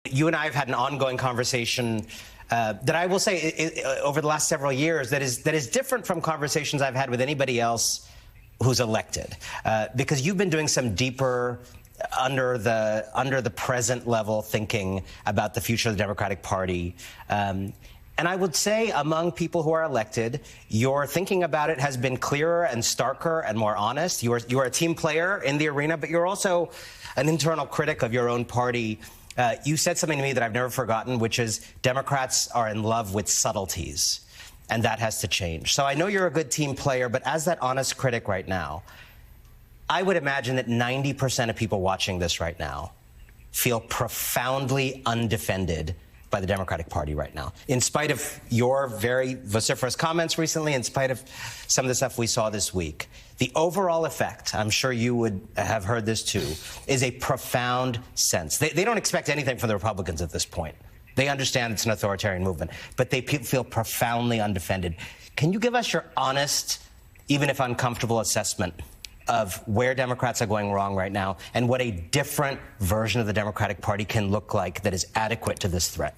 You and I have had an ongoing conversation that I will say over the last several years that is different from conversations I've had with anybody else who's elected, because you've been doing some deeper under the present level thinking about the future of the Democratic Party. And I would say among people who are elected, your thinking about it has been clearer and starker and more honest. You are a team player in the arena, but you're also an internal critic of your own party. You said something to me that I've never forgotten, which is Democrats are in love with subtleties, and that has to change. So I know you're a good team player, but as that honest critic right now, I would imagine that 90% of people watching this right now feel profoundly undefended by the Democratic Party right now, in spite of your very vociferous comments recently, in spite of some of the stuff we saw this week. The overall effect, I'm sure you would have heard this too, is a profound sense. They don't expect anything from the Republicans at this point. They understand it's an authoritarian movement, but they feel profoundly undefended. Can you give us your honest, even if uncomfortable, assessment of where Democrats are going wrong right now and what a different version of the Democratic Party can look like that is adequate to this threat?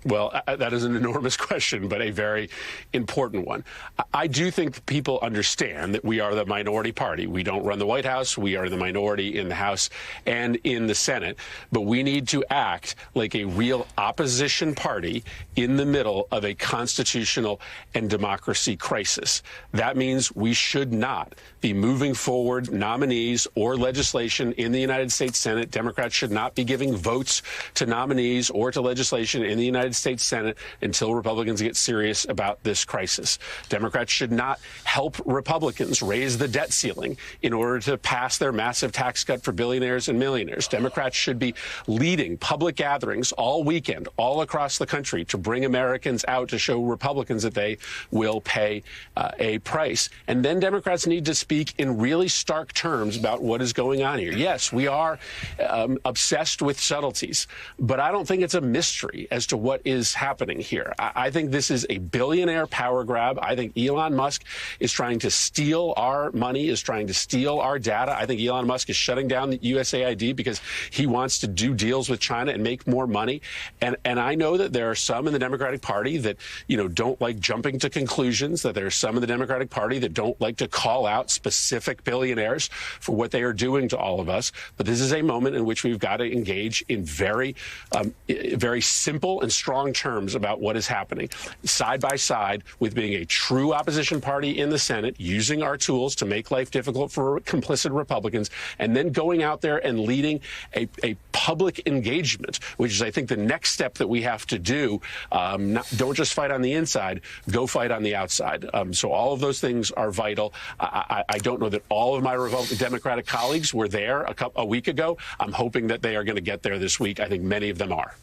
Well, that is an enormous question, but a very important one. I do think people understand that we are the minority party. We don't run the White House. We are the minority in the House and in the Senate. But we need to act like a real opposition party in the middle of a constitutional and democracy crisis. That means we should not be moving forward nominees or legislation in the United States Senate. Democrats should not be giving votes to nominees or to legislation in the United States Senate until Republicans get serious about this crisis. Democrats should not help Republicans raise the debt ceiling in order to pass their massive tax cut for billionaires and millionaires. Democrats should be leading public gatherings all weekend, all across the country, to bring Americans out to show Republicans that they will pay a price. And then Democrats need to speak in really stark terms about what is going on here. Yes, we are obsessed with subtleties, but I don't think it's a mystery as to what is happening here. I think this is a billionaire power grab. I think Elon Musk is trying to steal our money, is trying to steal our data. I think Elon Musk is shutting down the USAID because he wants to do deals with China and make more money. And I know that there are some in the Democratic Party that, don't like jumping to conclusions, that there are some in the Democratic Party that don't like to call out specific billionaires for what they are doing to all of us. But this is a moment in which we've got to engage in very simple and strong terms about what is happening, side by side with being a true opposition party in the Senate, using our tools to make life difficult for complicit Republicans, and then going out there and leading a public engagement, which is, I think, the next step that we have to do. Don't just fight on the inside, go fight on the outside. So all of those things are vital. I don't know that all of my Democratic colleagues were there a week ago. I'm hoping that they are going to get there this week. I think many of them are.